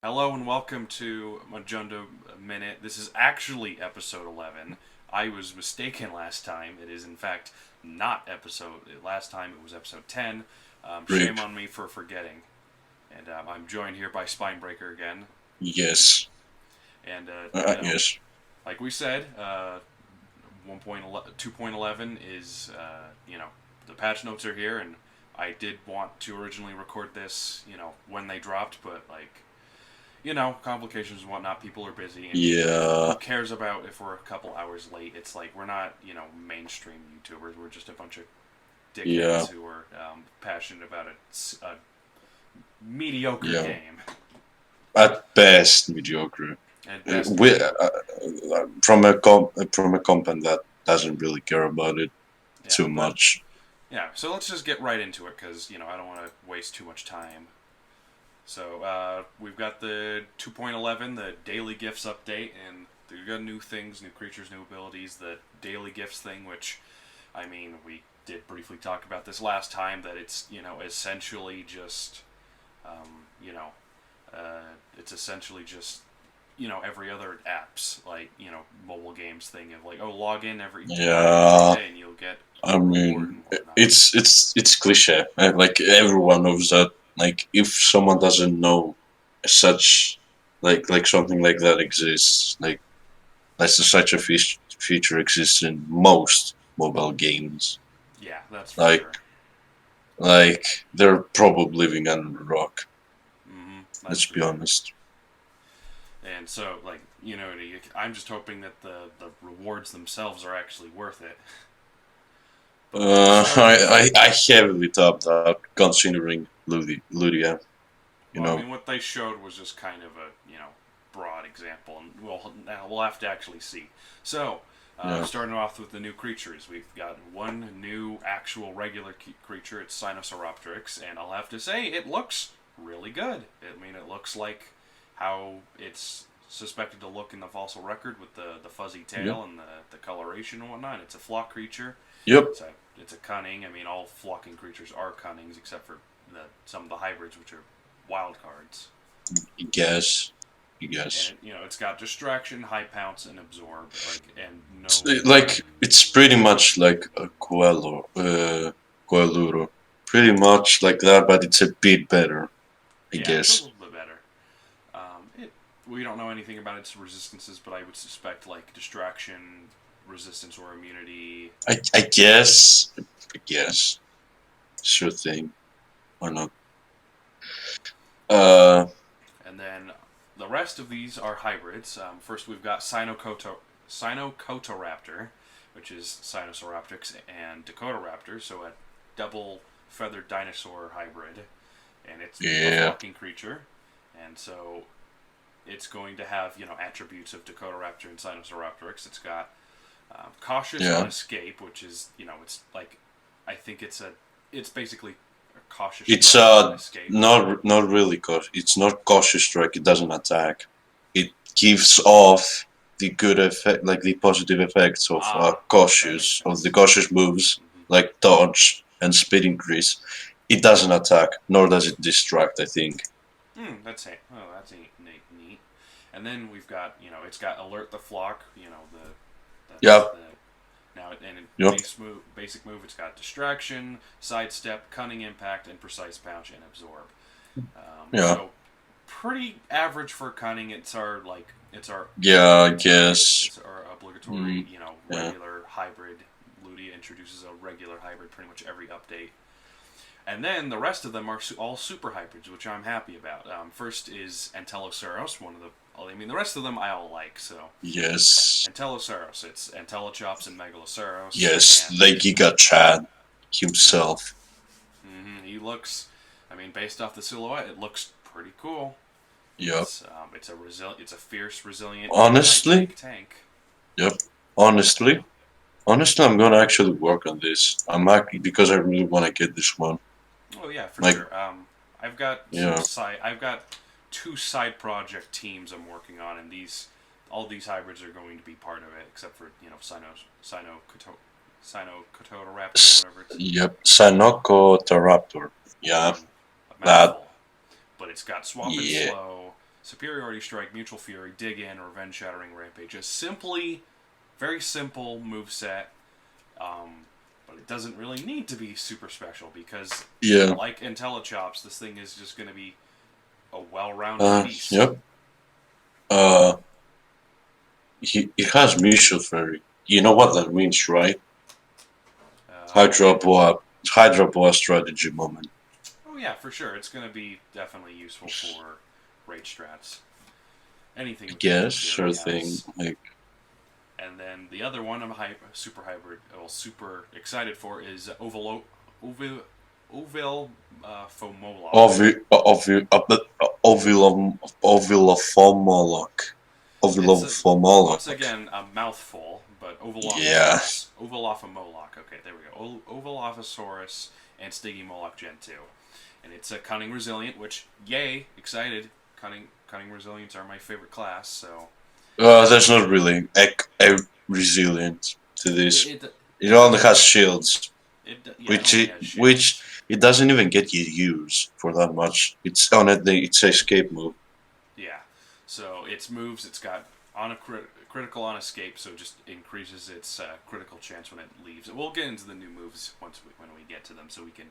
Hello and welcome to Majunda Minute. This is actually episode 11. I was mistaken last time. It is, in fact, not episode. Last time it was episode 10. Shame Rip. on me for forgetting. And I'm joined here by Spinebreaker again. Yes. And, Yes. like we said, 2.11 is, the patch notes are here. And I did want to originally record this, when they dropped, but, complications and whatnot. People are busy, and who Yeah. cares about if we're a couple hours late? It's like we're not, mainstream YouTubers. We're just a bunch of Yeah. dickheads who are passionate about a mediocre Yeah. game At best, mediocre. at best mediocre. From a company that doesn't really care about it Yeah, too but much. yeah. So let's just get right into it because I don't want to waste too much time. So we've got the 2.11, the daily gifts update, and we've got new things, new creatures, new abilities. The daily gifts thing, which we did briefly talk about this last time, that it's essentially just, um, you know, it's essentially just every other app's like mobile games thing of like, oh, log in every Yeah. day and you'll get I a reward mean, and whatnot. it's cliche. Like everyone knows that. Like if someone doesn't know such like something like that exists, like that's such a feature exists in most mobile games. Yeah, that's for Like sure. they're probably living under a rock. That's Let's for be sure. honest. And so, like, I'm just hoping that the rewards themselves are actually worth it. But starting off, I heavily doubt that considering Ludia, you well, know. what they showed was just kind of a broad example, and we'll have to actually see. So, Yeah, starting off with the new creatures, we've got one new actual regular creature. It's Sinusoraptryx, and I'll have to say it looks really good. It looks like how it's suspected to look in the fossil record with the fuzzy yeah, tail and the coloration and whatnot. It's a flock creature. yep. It's a cunning. All flocking creatures are cunnings except for some of the hybrids, which are wild cards. I guess, I And guess. it's got distraction, high pounce, and absorb, and It's, no it's pretty much like a Coeluro, pretty much like that, but it's a bit better, I yeah, it's a guess. little bit better. It We don't know anything about its resistances, but I would suspect like distraction, resistance, or immunity. I guess, sure thing. Why not? Uh, And then the rest of these are hybrids. First, we've got Sinocotoraptor, which is Sinusoraptryx and Dakotaraptor, so a double feathered dinosaur hybrid, and it's a yeah, flocking creature, and so it's going to have attributes of Dakotaraptor and Sinusoraptryx. It's got cautious on yeah. escape, which is it's like I think it's basically a cautious It's strike on escape. not really cautious. It's not cautious strike. It doesn't attack. It gives off the good effect, like the positive effects of That makes the sense. cautious moves, like dodge and speed increase. It doesn't attack, nor does it distract. I think. That's neat. And then we've got it's got alert the flock. That's Yeah, the now and in yeah, basic move it's got distraction, sidestep, cunning impact, and precise pounce and absorb. yeah, So pretty average for cunning. It's our yeah. I obligatory guess. it's our obligatory Mm, yeah, regular hybrid. Ludia introduces a regular hybrid pretty much every update. And then the rest of them are all super hybrids, which I'm happy about. First is Ankylosaurus, one of the. The rest of them I all like. So yes, Ankylosaurus, it's Ankylochops and Megalosaurus, yes. and The Giga Chad mm, himself. he looks. Based off the silhouette, it looks pretty cool. Yep. It's a fierce, resilient Honestly, anti-tank tank. yep. Honestly, Honestly, I'm gonna actually work on this. I'm actually because I really want to get this one. Oh yeah, for Like, sure. yeah, I've got two side project teams I'm working on, and all these hybrids are going to be part of it, except for Sino Cototoraptor or whatever it's yep, Sanoko Raptor. Yeah, a that. mouthful. But it's got swap and Yeah, slow. Superiority Strike, Mutual Fury, Dig In, Revenge Shattering Rampage. Just simply, very simple moveset. But it doesn't really need to be super special because, Yeah. like IntelliChops, this thing is just going to be a well-rounded beast. Yep. It has Mutual Fury. You know what that means, right? Hydro Boa strategy moment. Oh yeah, for sure. It's going to be definitely useful for raid strats. Anything with Yes, Fury sure thing. Like, and then the other one I'm super excited for is Ovil Fomolock. Ovilofomolok. Once again a mouthful, but Yeah. Ovilophamolok. Okay, there we go. Ovilophosaurus and Stygimoloch Gen 2. And it's a Cunning Resilient, which, yay, excited. Cunning Resilients are my favorite class, so... There's not really a resilient to this. It only has shields. Which it doesn't even get you used for that much. It's on it. It's a escape move. Yeah, so its moves. It's got on a critical on escape, so it just increases its critical chance when it leaves. We'll get into the new moves when we get to them, so we can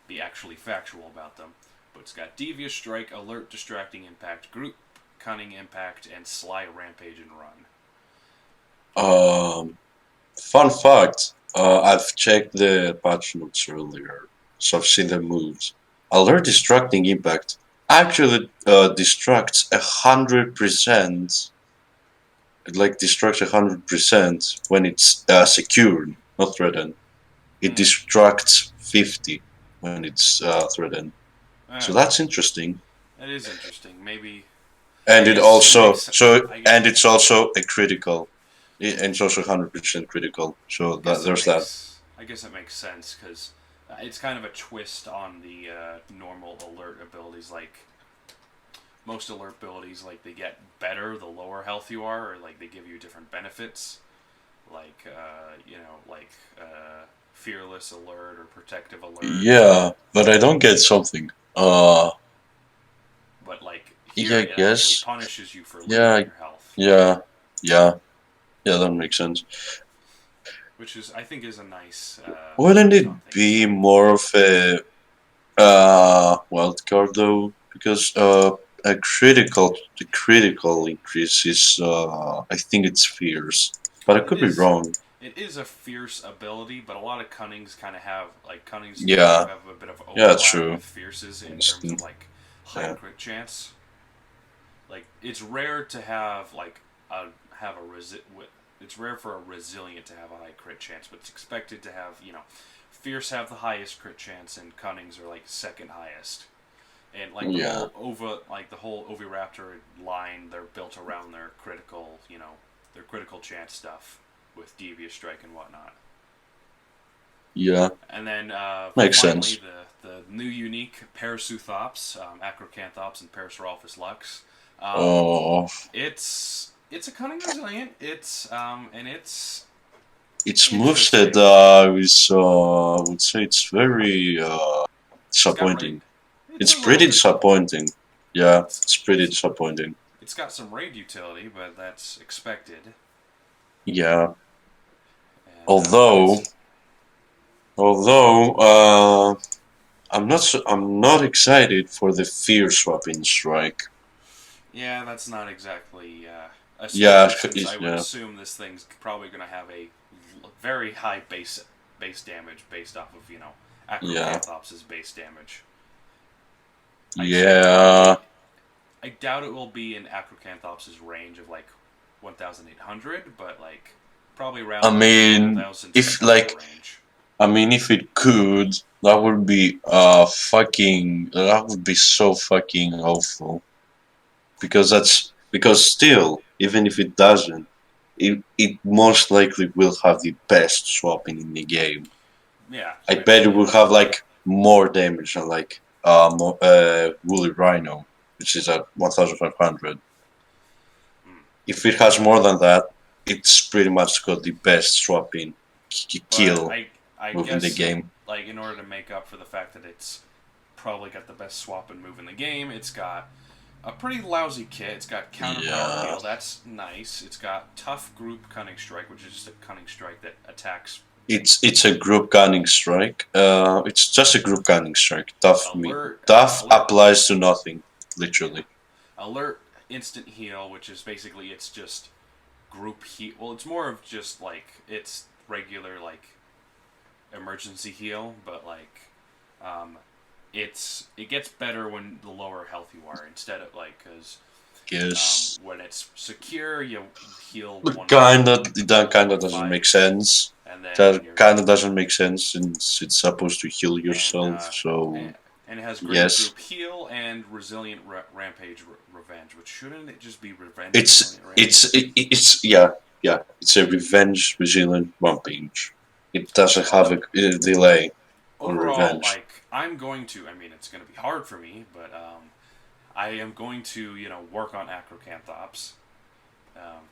be actually factual about them. But it's got Devious Strike, Alert, Distracting Impact, Group, Cunning Impact, and Sly Rampaging Run. Fun fact. I've checked the patch notes earlier, so I've seen the moves. Alert Distracting Impact actually distracts 100%. It like distracts 100% when it's secured, not threatened. It distracts 50 when it's threatened. So that's interesting. That is interesting. Maybe. And it's also a critical. And it's also 100% critical. So there's that. I guess it makes sense because it's kind of a twist on the normal alert abilities. Like most alert abilities, like they get better the lower health you are, or like they give you different benefits, like fearless alert or protective alert. Yeah, but I don't get something. But like here, it actually punishes you for losing your health. Yeah, that makes sense. Which I think is a nice. Wouldn't it be more of a wild card though? Because the critical increase is I think it's fierce, but I could be wrong. It is a fierce ability, but a lot of Cunnings kind of have Cunnings have a bit of overlap true. with fierces in terms of like high crit chance. Like it's rare to have it's rare for a resilient to have a high crit chance, but it's expected to have fierce have the highest crit chance and Cunnings are like second highest. And like the whole Oviraptor line, they're built around their critical chance stuff with Devious Strike and whatnot. Yeah. And then makes sense. The new unique Parasuthops, Acrocanthops, and Parasaurolophus Lux. It's a Cunning Resilient. Its moveset I would say it's very disappointing. It's pretty disappointing. Yeah, it's pretty disappointing. It's got some raid utility, but that's expected. Yeah. Although I'm not excited for the fear swapping strike. Yeah, that's not exactly. I would assume this thing's probably going to have a very high base damage based off of Acrocanthops' base damage. I doubt it will be in Acrocanthops' range of like 1,800, but like probably around. I mean, if it could, that would be that would be so fucking awful. Because still, even if it doesn't, it most likely will have the best swapping in the game. Yeah, I bet it will have like more damage than like Woolly Rhino, which is at 1,500. If it has more than that, it's pretty much got the best swapping kill move in the game. Like in order to make up for the fact that it's probably got the best swapping move in the game, it's got a pretty lousy kit. It's got counter power Yeah. heal. That's nice. It's got tough group cunning strike, which is just a cunning strike that attacks. It's a group gunning strike. It's just a group gunning strike. Alert, Tough alert, applies to nothing, yeah. literally. Alert, instant heal, which is basically it's just group heal. Well, it's more of just like it's regular like emergency heal, but like um, it gets better when the lower health you are instead of like because Guess when it's secure you heal one that kinda doesn't make 1.5, sense. and then when That you're kinda doesn't make sense since it's supposed to heal and yourself. So and it has great yes, group heal and resilient rampage revenge, which shouldn't it just be revenge it's resilient rampage? it's it's yeah, yeah. It's a revenge resilient rampage. It doesn't have Although a delay on overall, revenge. like I'm going to, I mean, it's going to be hard for me, but I am going to, work on Acrocanthops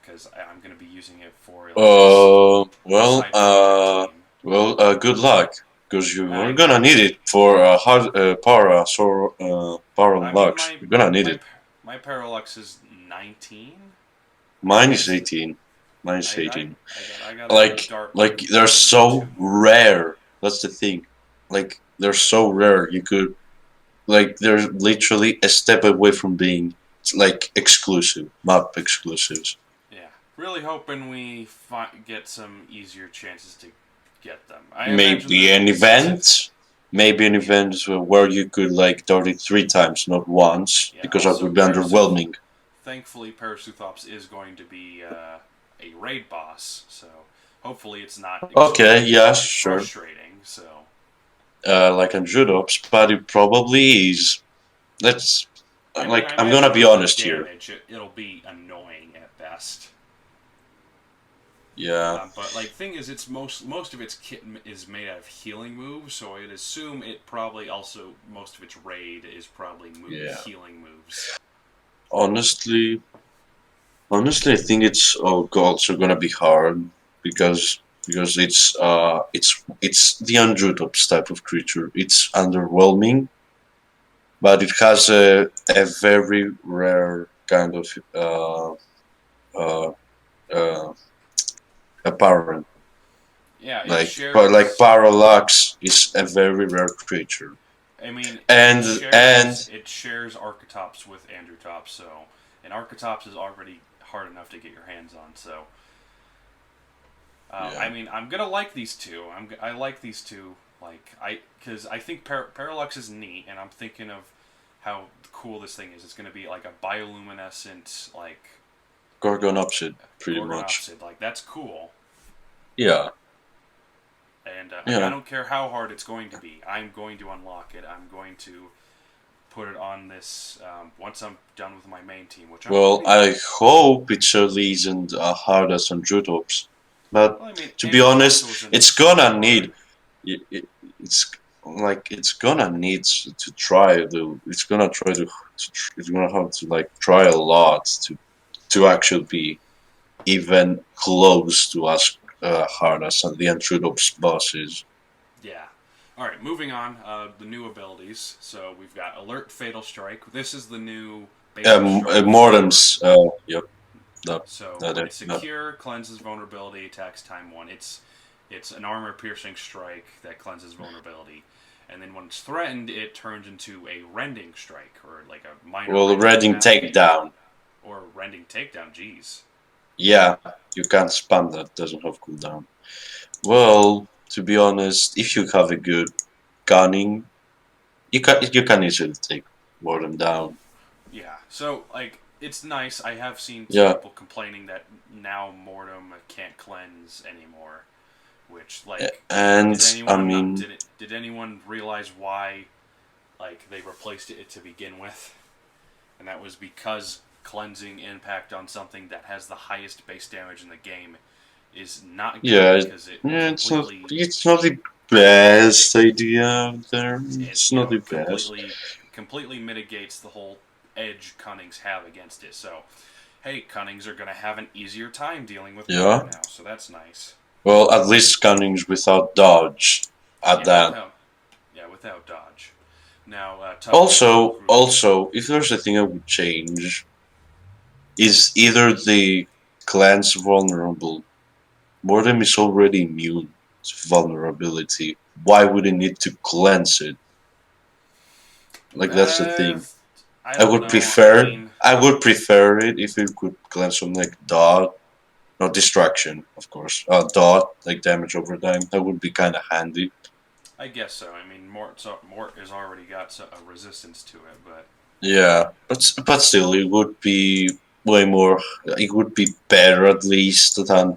because I'm going to be using it for like Uh, a well, side project uh, team. good luck, because you are I gonna need it for hard power I mean lux. You're gonna need my it. my Parallax is 19, I Mine is guess. 18. Mine is I I 18. I got a Like, dart like they're Guardian Gen 2. so rare. That's the thing. Like, they're so rare. You could, like, they're literally a step away from being like exclusive, map exclusives. Yeah, really hoping we get some easier chances to get them. I imagine Maybe that an since it's event. Maybe an event where you could like dart it 3 times, not once, yeah. because that Also, would be underwhelming. thankfully, Parasuthops is going to be a raid boss, so hopefully it's not Okay, extremely yeah, sure. frustrating. So Like on Judops, but it probably is. Let's I mean, I like I'm imagine gonna be for the honest here. damage, it'll be annoying at best. Yeah, But like, thing is, it's most of its kit is made out of healing moves, so I'd assume it probably also most of its raid is probably yeah. healing moves. Honestly, honestly, I think it's also gonna be hard because it's the Unjudops type of creature. It's underwhelming, but it has a very rare kind of uh, uh, apparent. Yeah, it Like shares. Parallax is a very rare creature, I mean, and it shares Archetops with Androtops, so and Archetops is already hard enough to get your hands on. So, I yeah, mean, I'm gonna like these two. I like these two. Like because I think Parallax is neat, and I'm thinking of how cool this thing is. It's gonna be like a bioluminescent like Gorgonopsid, pretty much. Gorgonopsid. Like that's cool. Yeah, And like I yeah. don't care how hard it's going to be. I'm going to unlock it. I'm going to put it on this once I'm done with my main team, which I'm Well, pretty. I hope it surely isn't hard as on Judops, but Well, I mean, to be Androtops honest, wasn't it's super gonna hard. need. It's like it's gonna need to try. It's gonna try it's gonna have to like try a lot to actually be even close to as hard as the Judops boss is. Yeah. All right, moving on. The new abilities. So we've got Alert, Fatal Strike. This is the new basic strike for. Mortem's. Yep. No, So no, when no, it's no. secure, cleanses vulnerability, attacks time one. It's an armor piercing strike that cleanses vulnerability, and then when it's threatened, it turns into a rending strike or like a minor Well, rending Reading capacity takedown. or rending takedown. Jeez. Yeah, you can't spam that. Doesn't have cooldown. Well, to be honest, if you have a good gunning, you can easily take Mortem down. Yeah. So like it's nice. I have seen some Yeah, people complaining that now Mortem can't cleanse anymore. Which like and did I anyone mean, did anyone realize why like they replaced it to begin with? And that was because cleansing impact on something that has the highest base damage in the game is not good yeah, because it yeah, completely it's not the best idea out there. it It's not the it best. completely mitigates the whole edge Cunnings have against it. So hey, Cunnings are gonna have an easier time dealing with Mortem Yeah. now, so that's nice. Well, at least gunning's without dodge. At Yeah, that. without dodge. Now, Also, if there's a thing I would change, is either the clan's vulnerable. Boredom is already immune to vulnerability. Why would it need to cleanse it? Like that's the uh, thing. I don't know. I would prefer it if it could cleanse from like dot, not distraction, of course. Dot, like damage over time. That would be kinda handy. I guess so. I mean, Mort has already got a resistance to it, but Yeah. But still it would be way more it would be better at least than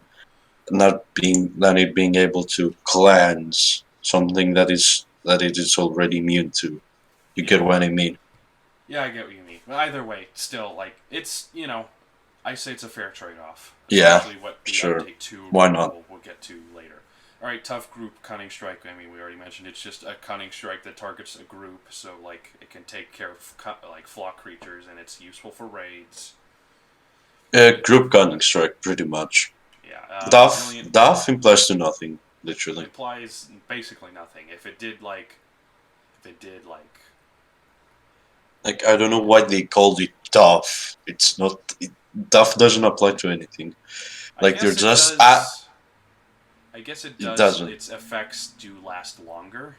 it being able to cleanse something that it is already immune to. You yeah, get what I mean? yeah, I get what you mean. But either way, still, like, it's I say it's a fair trade-off, Yeah, especially what the sure. update two Why not? we'll get to later. All right, tough group cunning strike. I mean, we already mentioned it's just a cunning strike that targets a group, so like it can take care of like flock creatures, and it's useful for raids. Group gunning strike, pretty much. Yeah, Duff, resilient Duff implies to nothing, literally. implies basically nothing. If it did like, Like I don't know why they called it Duff. It's not. Duff doesn't apply to anything. I Like they're guess it just. does. I guess it It does. doesn't. Its effects do last longer,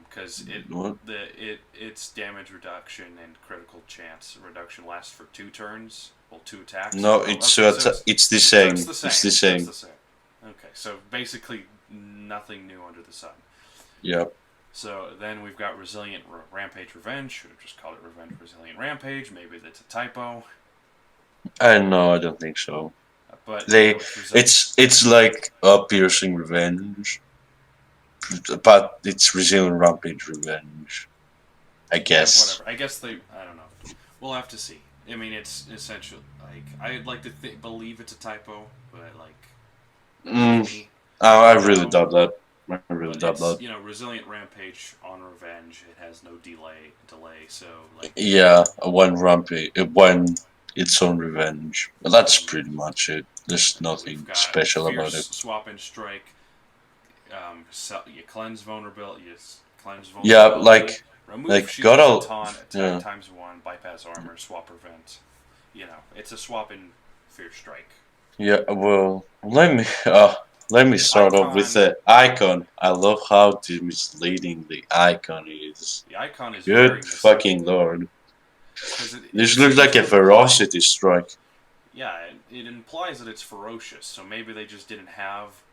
because What? its damage reduction and critical chance reduction lasts for 2 turns. Well, 2 attacks. No, Oh, it's okay, so it's the so same. it's the same. It's the So it's same. the same. Okay, so basically nothing new under the sun. Yep. So then we've got Resilient Rampage Revenge. Should have just called it Revenge Resilient Rampage. Maybe that's a typo. I know. I don't think so. But They. it's resilient. It's like a piercing revenge, but it's resilient rampage revenge. I Yeah, guess. whatever. I guess they. I don't know. We'll have to see. I mean, it's essential. Like, I'd like to believe it's a typo, but like, Mm, me, I you really know. doubt that. I really But doubt it's that. Resilient Rampage on Revenge. It has no delay. So like, Yeah, one rampage, one its own revenge. But that's then pretty much it. There's we've nothing got special about Fierce it. Swap and Strike. You cleanse vulnerability. Yes, cleanse Yeah, vulnerability. Remove shields and gotta. taunt. Attack Yeah, ×1. Bypass armor. Swap prevent. It's a swap in Fierce Strike. yeah. Well, let me The start off with icon. the icon. I love how misleading the icon is. The icon is very Good fucking misleading lord! because This it looks seems like to a imply. ferocity strike. Yeah, it implies that it's ferocious. So maybe they just didn't have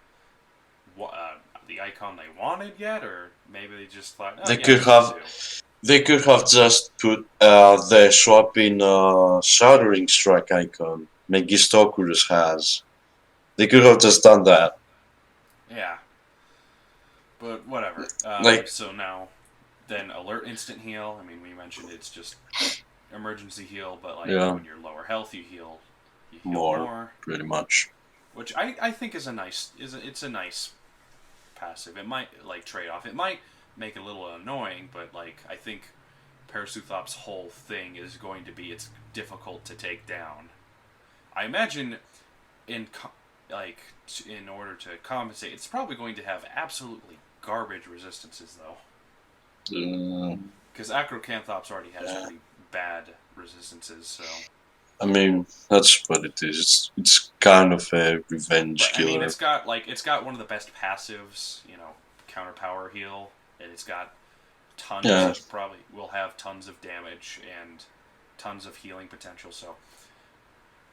the icon they wanted yet, or maybe they just thought, oh They yeah, could this will have do. They could have just put the swapping soldering strike icon Megistoculus has. They could have just done that. Yeah, but whatever. Like, So now, then alert instant heal. I mean, we mentioned it's just emergency heal, but like yeah, when you're lower health, you heal more, more, pretty much. which I think is a nice it's a nice passive. It might like trade off. It might make it a little annoying, but like I think Parasuthop's whole thing is going to be it's difficult to take down. I imagine in like in order to compensate, it's probably going to have absolutely garbage resistances though, Uh, because Acrocanthops already has yeah. pretty bad resistances. So, I mean, that's what it is. It's kind of a revenge but I mean, killer. it's got one of the best passives, counter power heal, and it's got tons Yeah. of probably will have tons of damage and tons of healing potential. So,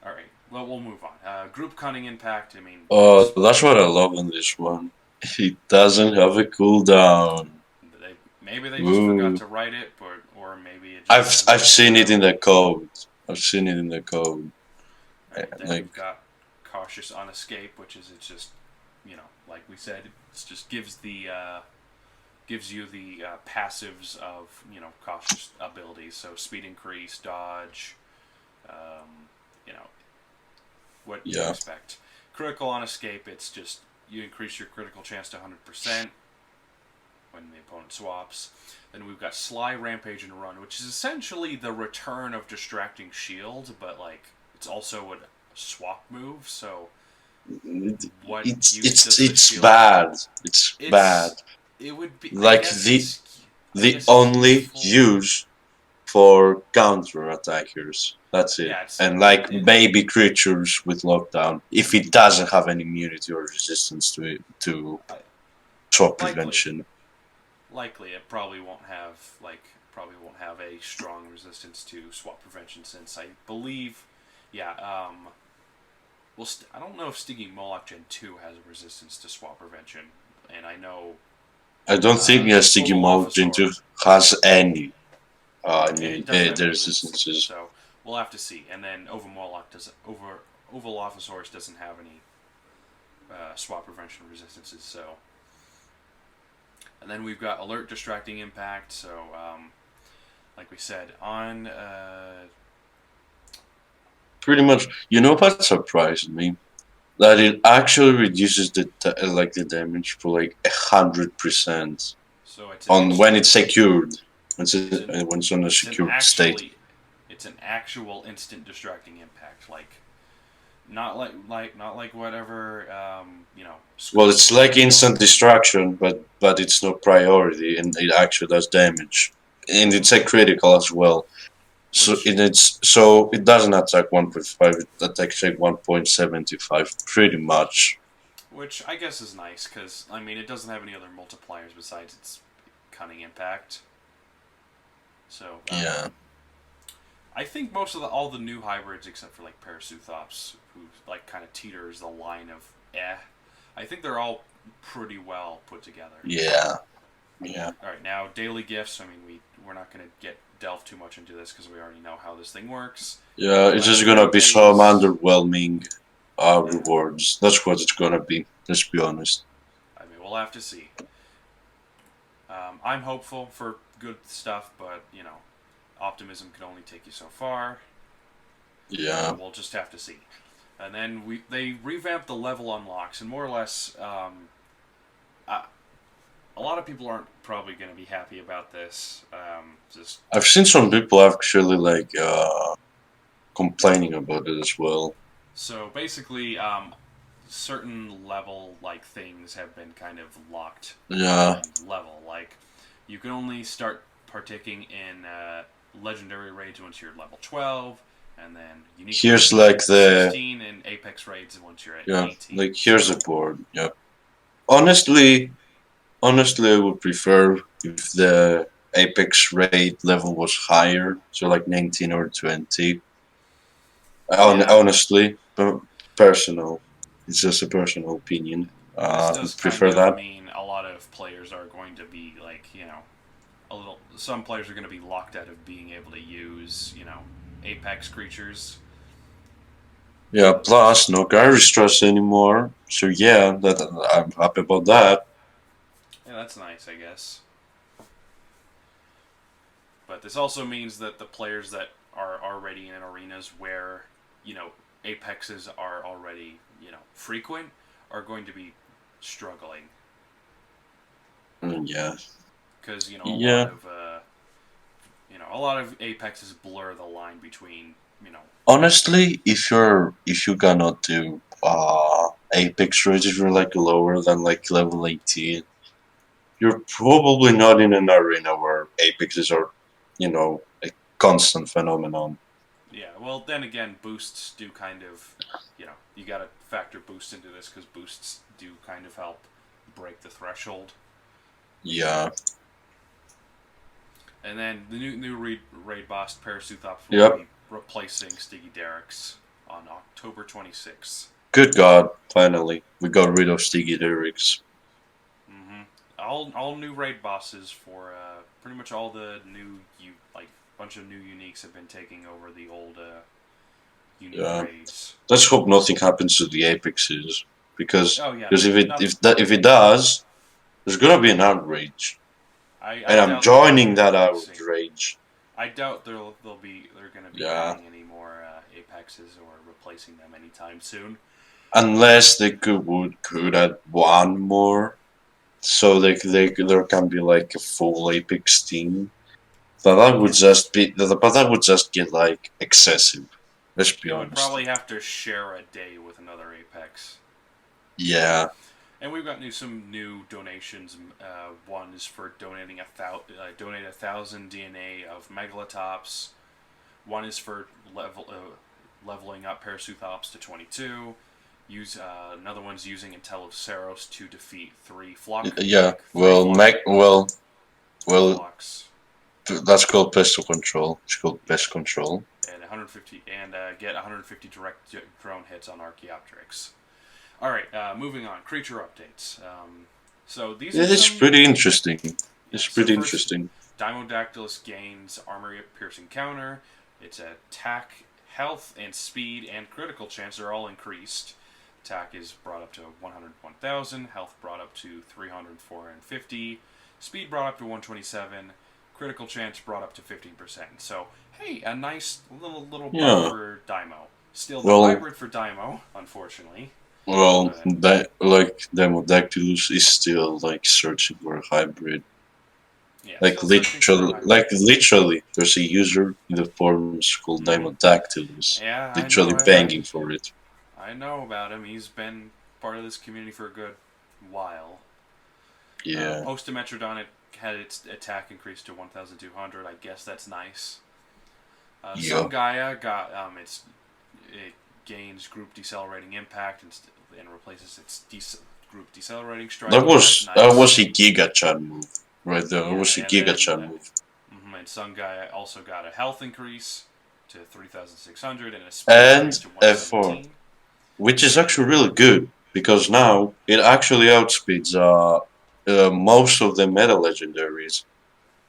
all right, well we'll move on. Group cunning impact. I mean, That's what I love in this one. It doesn't have a cooldown. maybe they just forgot Ooh. to write it, or maybe it just doesn't I've have a seen it in cooldown. the code. I've seen it in the code. All right, then Like, we've got cautious on escape, which is it's just like we said, it just gives you the passives of cautious abilities. So speed increase, dodge, um, you know what you yeah. expect. Critical on escape, it's just you increase your critical chance to 100% when the opponent swaps. Then we've got Sly Rampaging Run, which is essentially the return of Distracting Shield, but like it's also a swap move. So what use does the It's shield? bad. It's bad. It's it would be. I Like guess it's the only use for counter attackers. That's it. Yeah, And like baby creatures with lockdown, if it doesn't have any immunity or resistance to it, to swap prevention. Likely, it probably won't have a strong resistance to swap prevention, since I believe, yeah. Well, I don't know if Stiggy Moloch Gen 2 has a resistance to swap prevention, and I know. I don't think Stiggy Moloch Gen 2 has any. Resistances. So we'll have to see. And then Ovalophosaurus doesn't have any swap prevention resistances. So, and then we've got Alert Distracting Impact. So, like we said, on pretty much, you know what surprised me? That it actually reduces the damage for like 100%. So it's when it's secured. When it's on a secured state. It's an actual instant distracting impact, not like whatever Well, it's like instant distraction, but it's no priority, and it actually does damage, and it's a critical as well. So it doesn't attack 1.5; it attacks like 1.75, pretty much. Which I guess is nice, because I mean it doesn't have any other multipliers besides its cunning impact. So yeah, I think most of all the new hybrids, except for like Parasuthops, who like kind of teeters the line of I think they're all pretty well put together. Yeah. All right, now daily gifts. I mean, we're not going to delve too much into this because we already know how this thing works. Yeah, it's just gonna be some underwhelming rewards. That's what it's gonna be. Let's be honest. I mean, we'll have to see. I'm hopeful for good stuff, but optimism can only take you so far. Yeah. We'll just have to see. And then they revamped the level unlocks, and more or less, a lot of people aren't probably going to be happy about this. I've seen some people actually complaining about it as well. So basically, certain level things have been kind of locked. Yeah. Level you can only start partaking in legendary raids once you're level 12, and then unique. Here's like the 16 and apex raids once you're at 18. Like here's the board. Yep. Honestly, I would prefer if the apex raid level was higher, so like 19 or 20. Honestly, but personal. It's just a personal opinion. This does prefer kind of that. mean a lot of players are going to be some players are going to be locked out of being able to use apex creatures. Yeah. Plus, no Gary stress anymore. So yeah, I'm happy about that. Yeah, that's nice, I guess. But this also means that the players that are already in arenas where apexes are already frequent are going to be struggling. Yeah. Because a lot of apexes blur the line between Honestly, if you cannot do apex raids, if you're like lower than like level 18, you're probably not in an arena where apexes are a constant phenomenon. Yeah, well, then again, boosts do kind of, you got to factor boost into this, because boosts do kind of help break the threshold. Yeah. And then the new raid boss, Parasuthops, will be replacing Stygidaryx on October 26th. Good God, finally. We got rid of Stygidaryx. Mm-hmm. All new raid bosses for pretty much all the new, bunch of new uniques have been taking over the old unique raids. Let's hope nothing happens to the apexes, because if it does, there's gonna be an outrage, and I'm joining that outrage. I doubt they're gonna be adding any more apexes or replacing them anytime soon, unless they could add one more, so there can be like a full apex team. But that would just get like excessive. Let's be honest. Would probably have to share a day with another apex. Yeah. And we've got some new donations. One is for donating donate 1,000 DNA of Megalatops. One is for leveling up Parasuthops to 22. Another one's using Intelliceros to defeat Yeah. three Well, flock well, flocks. that's called pest control. It's called pest control. And 150 and get 150 direct drone hits on Archaeopteryx. All right, moving on. Creature updates. So these are It's some. pretty interesting. Yeah. It's So pretty first, interesting. Dynodactylus gains armor piercing counter. Its attack, health, and speed and critical chance are all increased. Attack is brought up to 101,000. Health brought up to 350. Speed brought up to 127. Critical chance brought up to 15%. So hey, a nice little buff Yeah. for Dymo. Still no Well, hybrid for Dymo, unfortunately. well, But that like Dynodactylus is still like searching for a hybrid. yeah, Like still searching for a hybrid. literally, there's a user in the forums called Mm-hmm. Dynodactylus, Yeah, I know. literally begging for it. I know about him. He's been part of this community for a good while. Yeah. Post to Metrodon, it had its attack increased to 1,200. I guess that's nice. Yeah. Sun Gaia got it gains group decelerating impact and replaces its group decelerating strike. That Nice. was a Giga Chan move right there. That was a Giga Chan move. And Sun Gaia also got a health increase to 3,600 and a speed And increase to F4, 117. which is actually really good because now it actually outspeeds most of the meta legendaries.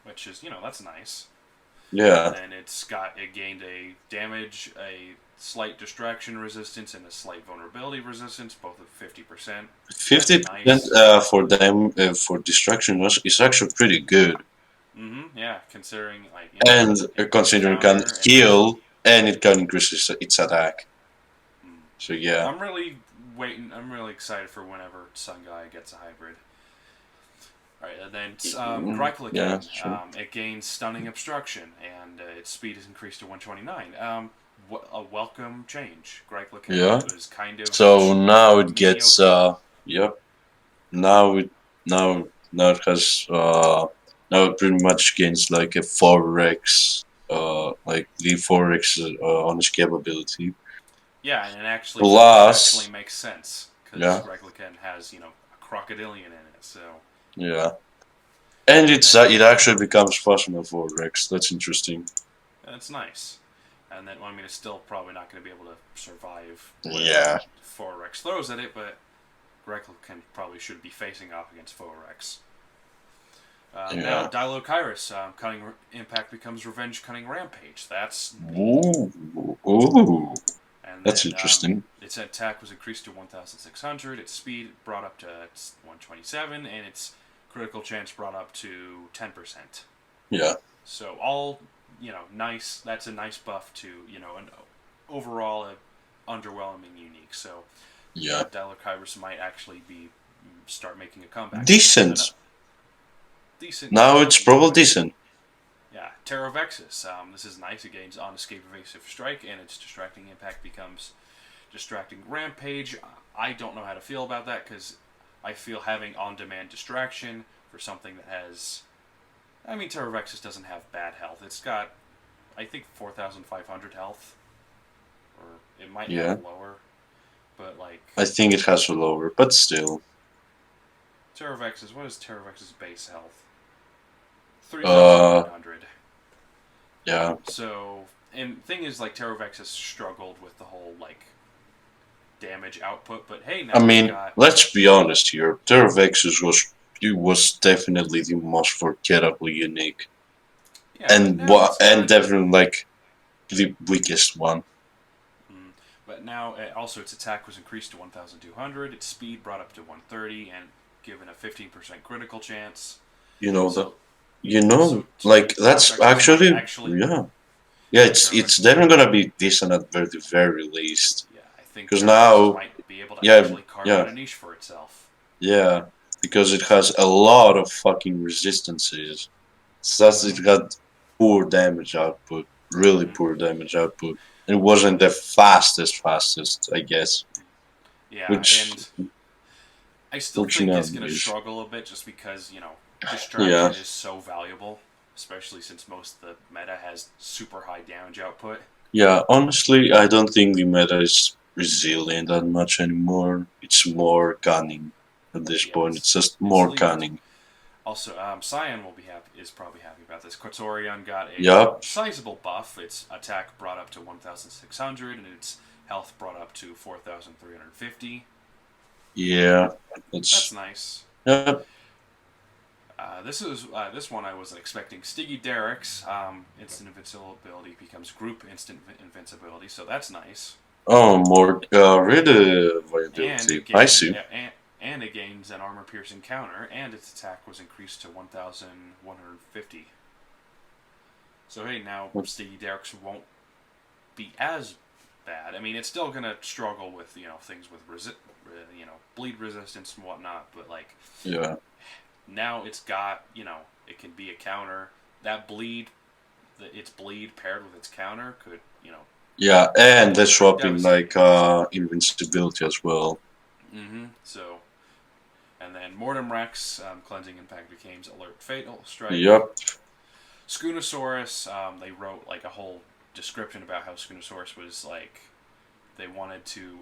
Which is, that's nice. Yeah. And then it gained a damage, a slight distraction resistance, and a slight vulnerability resistance, both of 50%. 50% for them for destruction is actually pretty good. Yeah, considering And considering it can heal and it can increase its attack. So yeah. I'm really waiting. I'm really excited for whenever Sun Gaia gets a hybrid. All right, and then Grycolican. Yeah, sure. It gains stunning obstruction, and its speed is increased to 129. A welcome change. Grycolican was kind of. So now it gets yep. Now it has now it pretty much gains like a 4x like the 4x on its capability. Yeah, and it actually makes sense because Grycolican has a crocodilian in it, so. Yeah. And it actually becomes Phasma 4x. That's interesting. That's nice. And then, it's still probably not going to be able to survive. Yeah. 4Rex throws at it, but Grycolican probably should be facing off against 4Rex. Now, Dylokyrus, Cunning Impact becomes Revenge Cunning Rampage. That's neat. Ooh. And that's then, interesting. Its attack was increased to 1,600. Its speed brought up to 127, and its critical chance brought up to 10%. Yeah. So all nice. That's a nice buff to an overall underwhelming unique. So yeah, Dylokyrus might actually start making a comeback. Decent. Decent. Now it's probably decent. Yeah, Terravexus. This is nice. It gains on escape evasive strike, and its distracting impact becomes distracting rampage. I don't know how to feel about that because I feel having on-demand distraction for something that has. Terravexus doesn't have bad health. It's got, I think, 4,500 health, or it might have lower, but I think it has a lower, but still. Terravexus. What is Terravexus' base health? 3,100. Yeah. So, and thing is, Terravexus struggled with the whole damage output, but hey, now let's be honest here. Terravexus was definitely the most forgettably unique, and definitely the weakest one. But now, also its attack was increased to 1,200. Its speed brought up to 130, and given a 15% critical chance. That's actually yeah. It's definitely gonna be decent at the very least. Yeah, I think because now might be able to actually carve out a niche for itself. Yeah, because it has a lot of fucking resistances. It got poor damage output, really poor damage output. It wasn't the fastest, I guess. Yeah, and I still which think it's going to nowadays. struggle a bit just because, Yeah, distraction is so valuable, especially since most of the meta has super high damage output. yeah. Honestly, I don't think the meta is resilient that much anymore. It's more cunning at this Yeah, point. It's just it's more leaned. cunning. Also, Cyan is probably happy about this. Quattorian got a Yup. sizable buff. Its attack brought up to 1,600 and its health brought up to 4,350. Yeah. That's It's nice. yep. This one I wasn't expecting. Stiggy Derek's instant invincibility becomes group instant invincibility, so that's nice. Oh, more rid And viability. it I gains see. and it gains an armor piercing counter, and its attack was increased to 1,150. So hey, now Stiggy Derek's won't be as bad. I mean, it's still gonna struggle with things with bleed resistance and whatnot, but like Yeah. now it's got it can be a counter. That bleed, its bleed paired with its counter could Yeah, and be they're pretty swapping devastating. like invincibility as well. So and then Mortem Rex, cleansing impact becomes alert fatal strike. Yup. Scunosaurus, they wrote like a whole description about how Scunosaurus was like they wanted to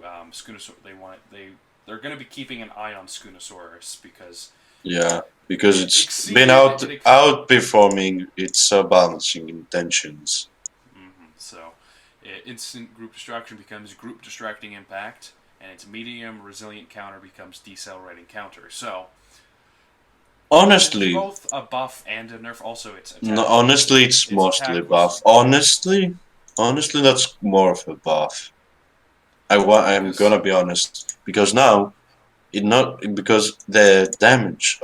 they're going to be keeping an eye on Scunosaurus because Yeah, because it it's been exceeded it. outperforming its balancing intentions. So, instant group destruction becomes group distracting impact, and its medium resilient counter becomes decelerating counter. So, it's Honestly, both a buff and a nerf. Also, no, honestly, it's its mostly attack was buff. Honestly, that's more of a buff. I'm because gonna be honest because now it not because the damage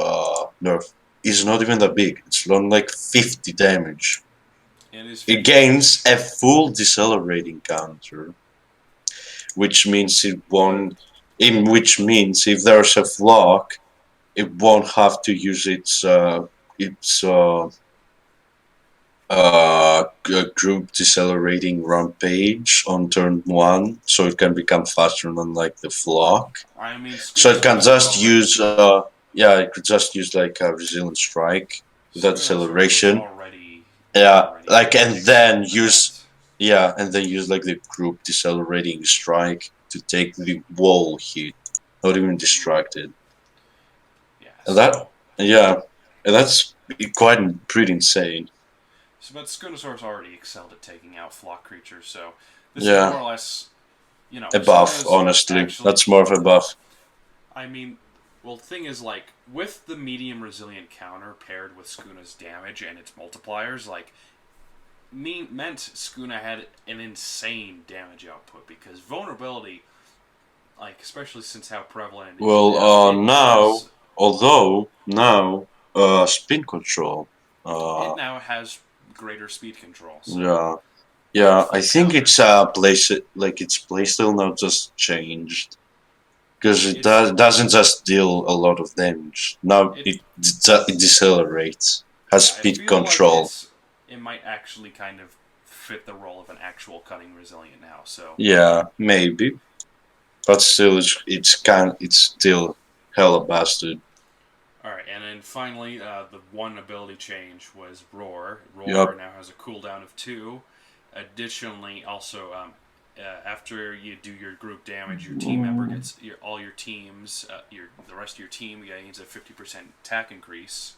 nerf is not even that big. It's only like 50 damage. it is It 50 gains damage. a full decelerating counter, which means it won't. But In which means if there's a flock, it won't have to use its group decelerating rampage on turn one, so it can become faster than like the flock. I mean, So it can Scunosaurus was just already use yeah, it could just use like a resilient strike with that Scunosaurus was deceleration. already Yeah, already like and then excellent at use that. yeah, and then use like the group decelerating strike to take the wall hit, not even distracted. Yeah. And that yeah, and that's quite pretty insane. But Scunosaurus already excelled at taking out flock creatures, so this is more Yeah, or less, a buff. Scuna's Honestly, actually. that's more of a buff. I mean, well, the thing is, like, with the medium resilient counter paired with Scuna's damage and its multipliers, like, meant Scuna had an insane damage output because vulnerability, like, especially since how prevalent it is Well, now, it now has. although now spin control. It Uh, now has greater speed control, so yeah, yeah. both I the think counter. it's its playstyle now just changed because it It's doesn't just deal a lot of damage. Now it it decelerates, has Yeah, I speed feel like control. it might actually kind of fit the role of an actual cunning resilient now. So, Yeah, maybe, but still, it's still hella bastard. all right, and then finally, the one ability change was Roar. Roar Yup. now has a cooldown of 2. Additionally, also after you do your group damage, your team member gets all your teams, the rest of your team gains a 50% attack increase.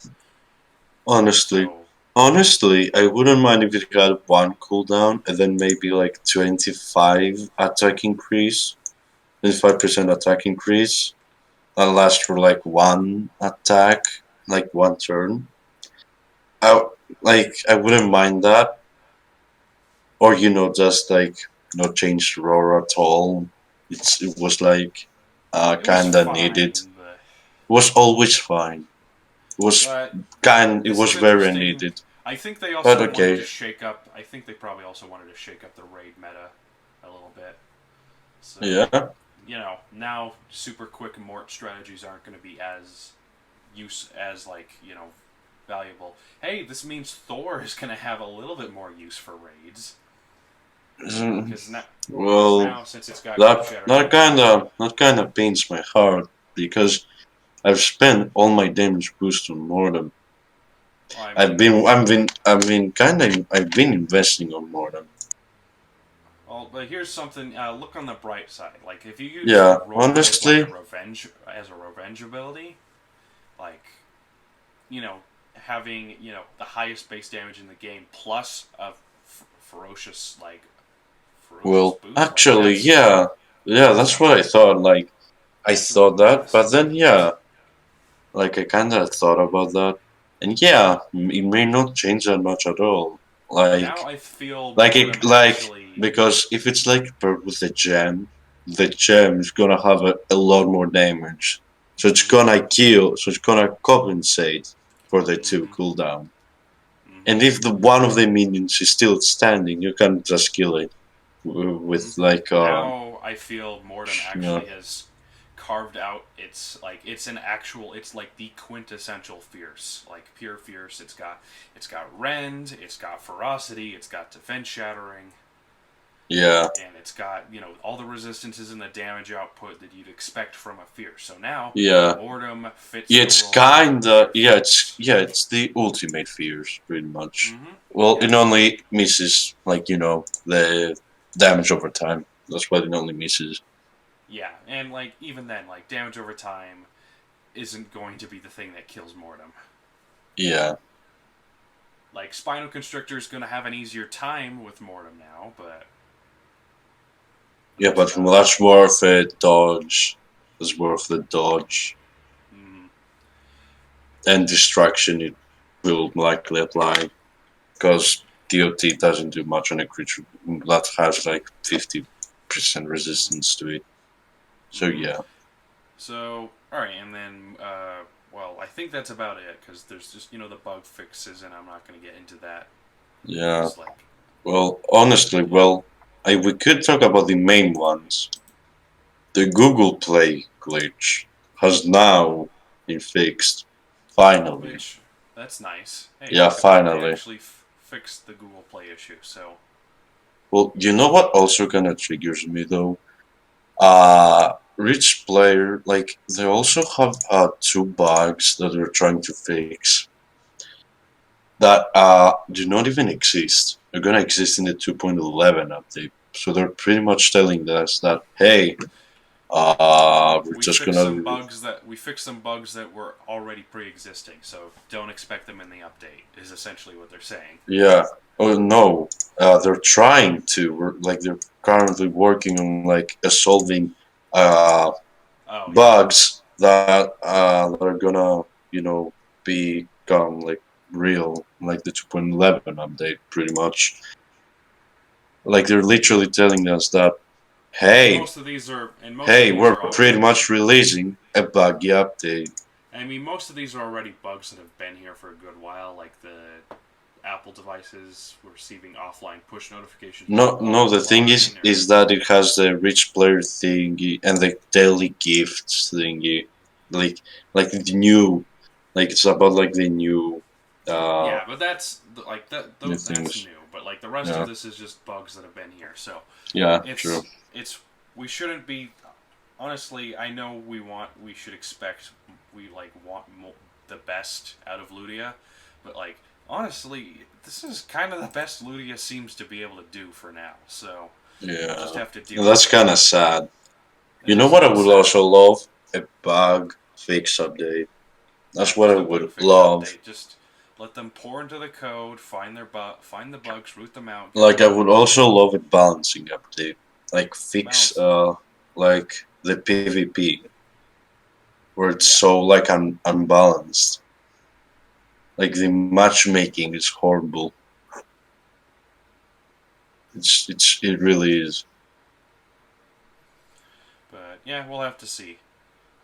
Honestly, So honestly, I wouldn't mind if it had one cooldown and then maybe like 25 attack increase, 25% attack increase, and last for like one attack, like one turn. I I wouldn't mind that, or just like not change roar at all. It was like it was kinda needed. fine, Was always fine. Was but it this was is very interesting. needed. I think they But also wanted to okay. shake up. I think they probably also wanted to shake up the raid meta a little bit. So, Yeah. now super quick mort strategies aren't going to be as like valuable. Hey, this means Thor is going to have a little bit more use for raids Mm, because now Well, since it's got group shattering impact. that kind of pains my heart because I've spent all my damage boost on Mortem. Well, I I've mean, been, I've been investing on Mortem. well, but here's something. Look on the bright side. Like if you use Yeah, Roar as like honestly, a revenge ability, like having the highest base damage in the game plus a ferocious well, boost, like actually, yeah, yeah, that's what I thought. Like, I that's really thought that, fast. but then, yeah, like I kind of thought about that, and yeah, it may not change that much at all. Now I feel Like Mortem it, like actually. because if it's like paired with the gem is gonna have a lot more damage, so it's Mm-hmm, gonna kill, so it's gonna compensate for the two mm-hmm, cooldown. mm-hmm, And if the one of the minions is still standing, you can just kill it mm-hmm. with like Now I feel Mortem you know, actually has carved out it's like the quintessential fierce, like pure fierce. It's got rend, it's got ferocity, it's got defense shattering, yeah, and it's got all the resistances and the damage output that you'd expect from a fierce. So now yeah. Mortem fits Yeah, the it's role of a kinda pure yeah, fierce. it's the ultimate fears pretty much. Mm-hmm. Well, Yeah. it only misses like the damage over time. That's what it only misses. Yeah, and like even then, like damage over time isn't going to be the thing that kills Mortem. Yeah, Like Spinal Constrictor is going to have an easier time with Mortem now, but yeah, that's but about it. that's worth it. Dodge is worth the dodge Mm, and distraction. It will likely apply because DOT doesn't do much on a creature that has like 50% resistance to it. So mm-hmm. yeah, So, all right, and then, well, I think that's about it because there's just the bug fixes, and I'm not going to get into that yeah. because like, Well, honestly, we could talk about the main ones. The Google Play glitch has now been fixed. Finally. which that's nice. Hey, Yeah, look at that. They finally. actually fixed the Google Play issue. So, Well, you know what also kind of triggers me though? Rich player, like, they also have two bugs that they're trying to fix that do not even exist. They're gonna exist in the 2.11 update. So they're pretty much telling us that, hey, we're just gonna we fixed some bugs that were already pre-existing. So don't expect them in the update. Is essentially what they're saying. yeah. Oh no, they're trying to. Like they're currently working on like solving uh, Oh yeah. bugs that are gonna become like real, like the 2.11 update, pretty much. Like they're literally telling us that, And hey, most of these are we're pretty already. much releasing a buggy update. I mean, most of these are already bugs that have been here for a good while, like the Apple devices receiving offline push notifications when you No, log no. The thing offline, or is that it has the rich player thingy and the daily gifts thingy, like the new, like it's about like the uh yeah, but that's like new that's things. new. But like the rest of Yeah, this is just bugs that have been here. So yeah, true. it's we shouldn't be. Honestly, I know we should expect want the best out of Ludia, but like honestly, this is kind of the best Ludia seems to be able to do for now. So we'll just Yeah, have to deal that's with it. kind of sad. You It know is a what I little would sad. also love? A bug fix update. Yeah, That's what I just a bug would fix love. update. Just let them pour into the code, find the bugs, root them out, get Like I rid of would them. also love a balancing update. Like fix Balancing. like the PvP where it's Yeah. so like unbalanced. Like the matchmaking is horrible. It really is. But yeah, we'll have to see.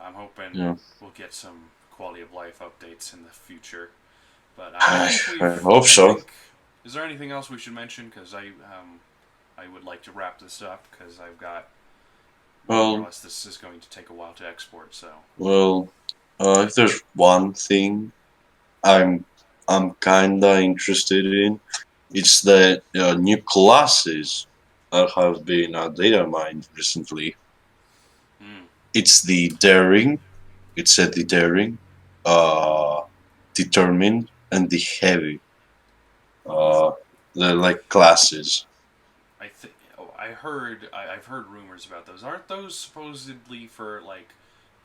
I'm hoping Yeah. we'll get some quality of life updates in the future. But I I, think I we've. hope I so. think. Is there anything else we should mention? Because I would like to wrap this up because I've got more or Well, less this is going to take a while to export. So. well. If there's one thing I'm I'm kinda interested in, it's the new classes that have been data mined recently. Hmm. It's the daring, It's a the daring, determined, and the heavy. Uh, the like classes. I think I've heard rumors about those. Aren't those supposedly for like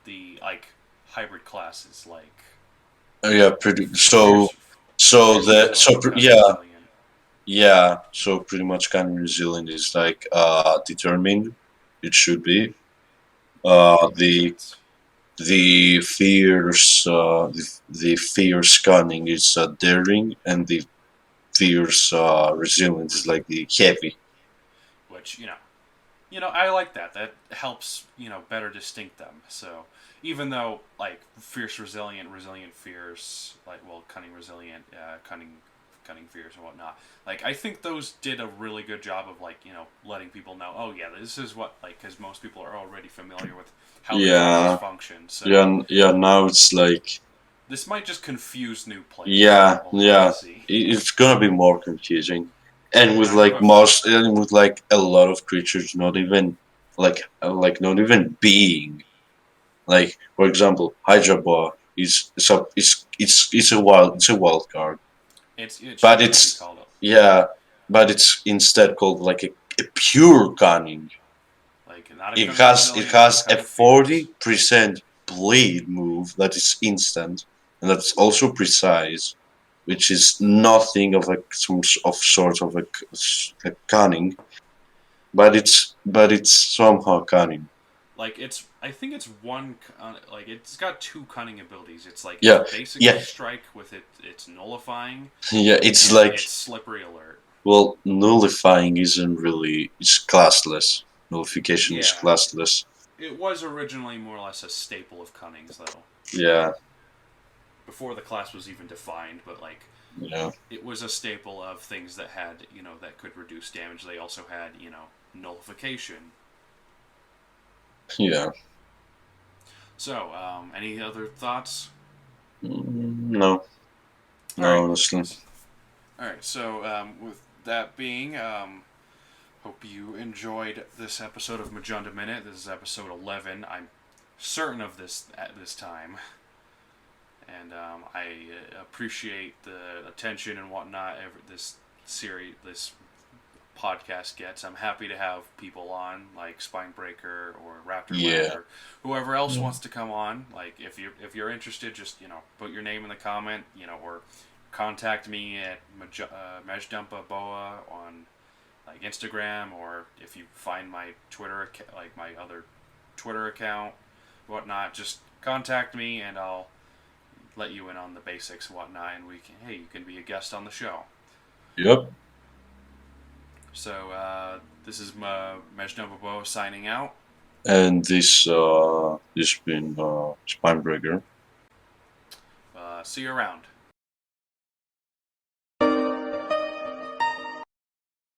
the like hybrid classes like Yeah, pretty. So fierce so fierce the so resilient, cunning yeah. resilient? Yeah, so pretty much kind of New Zealand is like determined. It should be. That makes The sense. the fierce cunning is daring, and the fierce resilience is like the heavy. Which I like that. That helps better distinct them. So even though like fierce resilient, resilient fierce, like well cunning resilient, cunning fierce and whatnot. Like I think those did a really good job of like letting people know. Oh yeah, this is what like because most people are already familiar with how the classes Yeah, function. So yeah. Now it's like this might just confuse new players. yeah, We'll have to yeah. see. It's gonna be more confusing, and with Now you like have most, and with like a lot of creatures not even like not even being. Like for example, Hydra Boa it's a wild card, it but should just be it's called up yeah, but it's instead called like a pure cunning. like not a It cunning resilient, not a has a cunning fierce. 40% bleed move that is instant and that's also precise, which is nothing of a some of sort of a cunning, but it's somehow cunning. Like I think it's like it's got two cunning abilities. It's like its Yeah, basic yeah, strike with its nullifying, yeah. It's and like its slippery alert. well, nullifying isn't really it's classless. Nullification is Yeah, classless. it was originally more or less a staple of cunnings though, Yeah, before the class was even defined. But like yeah, it was a staple of things that had that could reduce damage. They also had nullification. yeah. So any other thoughts? No, All no, right. honestly. All right. So with that being, hope you enjoyed this episode of Majunda Minute. This is episode 11. I'm certain of this at this time, and I appreciate the attention and whatnot this this podcast gets. I'm happy to have people on like Spinebreaker or Raptorland Yeah. or whoever else wants to come on. Like if you're interested, just put your name in the comment, or contact me at Majdumpaboa on like Instagram, or if you find my Twitter like my other Twitter account, whatnot, just contact me and I'll let you in on the basics and whatnot, and you can be a guest on the show. Yep. So this is Majdumpaboa signing out. And this been Spinebreaker. See you around.